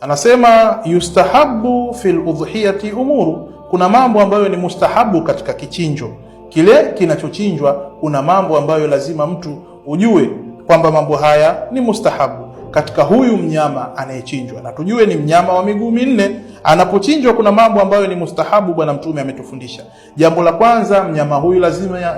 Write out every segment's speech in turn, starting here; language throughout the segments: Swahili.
Anasema yustahabu fil udhiyati umuru, kuna mambo ambayo ni mustahabu katika kichinjo. Kile kinachochinjwa kuna mambo ambayo lazima mtu ujue kwamba mambo haya ni mustahabu katika huyu mnyama anayechinjwa, na tujue ni mnyama wa miguu minne. Anapochinjwa kuna mambo ambayo ni mustahabu Bwana Mtume ametufundisha. Jambo la kwanza, mnyama huyu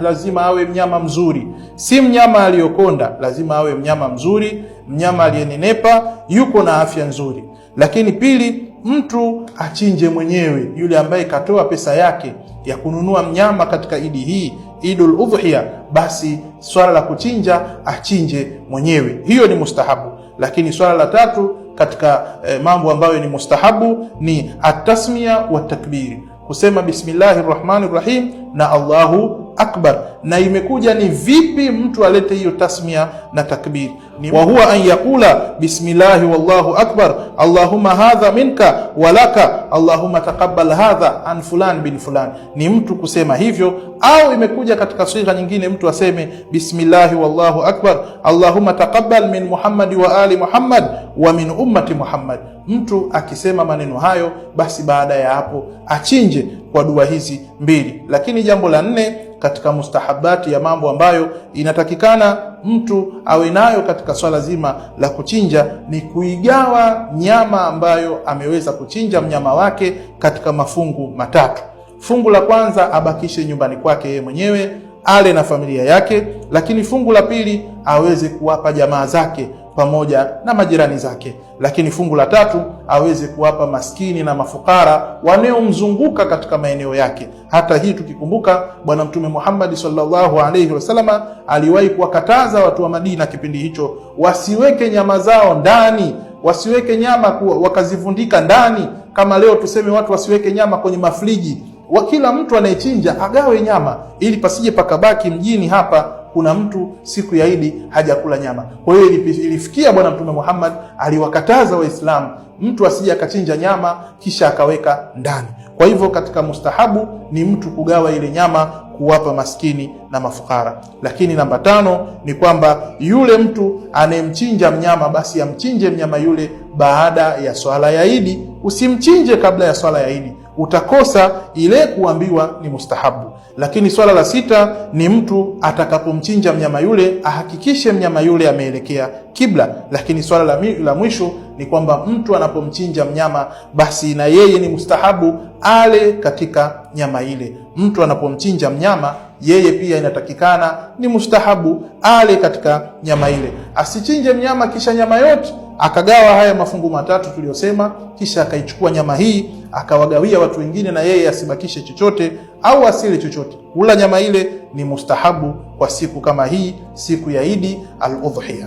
lazima awe mnyama mzuri, si mnyama aliyokonda. Lazima awe mnyama mzuri, mnyama aliyenenepa, yuko na afya nzuri. Lakini pili, mtu achinje mwenyewe, yule ambaye katoa pesa yake ya kununua mnyama katika idi hii, Idul Udhiya, basi swala la kuchinja achinje mwenyewe, hiyo ni mustahabu. Lakini swala la tatu katika mambo ambayo ni mustahabu ni at-tasmiya wa takbiri, kusema bismillahirrahmanirrahim na Allahu akbar. Na imekuja ni vipi mtu alete hiyo tasmiya na takbir, ni wa huwa an yaqula bismillahi wallahu akbar allahumma hadha minka walaka allahumma taqabbal hadha an fulan bin fulan, ni mtu kusema hivyo. Au imekuja katika sigha nyingine mtu aseme bismillahi wallahu akbar allahumma taqabbal min Muhammad wa ali Muhammad wa min ummati Muhammad. Mtu akisema maneno hayo, basi baada ya hapo achinje kwa dua hizi mbili. Lakini jambo la nne katika mustahabati ya mambo ambayo inatakikana mtu awe nayo katika swala zima la kuchinja ni kuigawa nyama ambayo ameweza kuchinja mnyama wake katika mafungu matatu. Fungu la kwanza abakishe nyumbani kwake yeye mwenyewe ale na familia yake, lakini fungu la pili aweze kuwapa jamaa zake pamoja na majirani zake, lakini fungu la tatu aweze kuwapa maskini na mafukara wanaomzunguka katika maeneo yake. Hata hii tukikumbuka Bwana Mtume Muhammad sallallahu alaihi wasallam aliwahi kuwakataza watu wa Madina kipindi hicho wasiweke nyama zao ndani, wasiweke nyama wakazivundika ndani. Kama leo tuseme watu wasiweke nyama kwenye mafriji, wa kila mtu anayechinja agawe nyama ili pasije pakabaki mjini hapa kuna mtu siku ya Idi hajakula nyama. Kwa hiyo ilifikia Bwana Mtume Muhammad aliwakataza Waislamu mtu asije akachinja nyama kisha akaweka ndani. Kwa hivyo katika mustahabu ni mtu kugawa ile nyama kuwapa maskini na mafukara. Lakini namba 5 ni kwamba yule mtu anayemchinja mnyama basi amchinje mnyama yule baada ya swala ya Idi, usimchinje kabla ya swala ya Idi, utakosa ile kuambiwa ni mustahabu. Lakini swala la 6 ni mtu atakapomchinja mnyama yule ahakikishe mnyama yule ameelekea kibla. Lakini swala la mwisho ni kwamba mtu anapomchinja mnyama basi na yeye ni mustahabu ale katika nyama ile. Mtu anapomchinja mnyama yeye pia inatakikana ni mustahabu ale katika nyama ile. Asichinje mnyama kisha nyama yote akagawa haya mafungu matatu tuliyosema, kisha akaichukua nyama hii akawagawia watu wengine na yeye asibakishe chochote au asile chochote. Kula nyama ile ni mustahabu kwa siku kama hii, siku ya Idi al-Udhiya.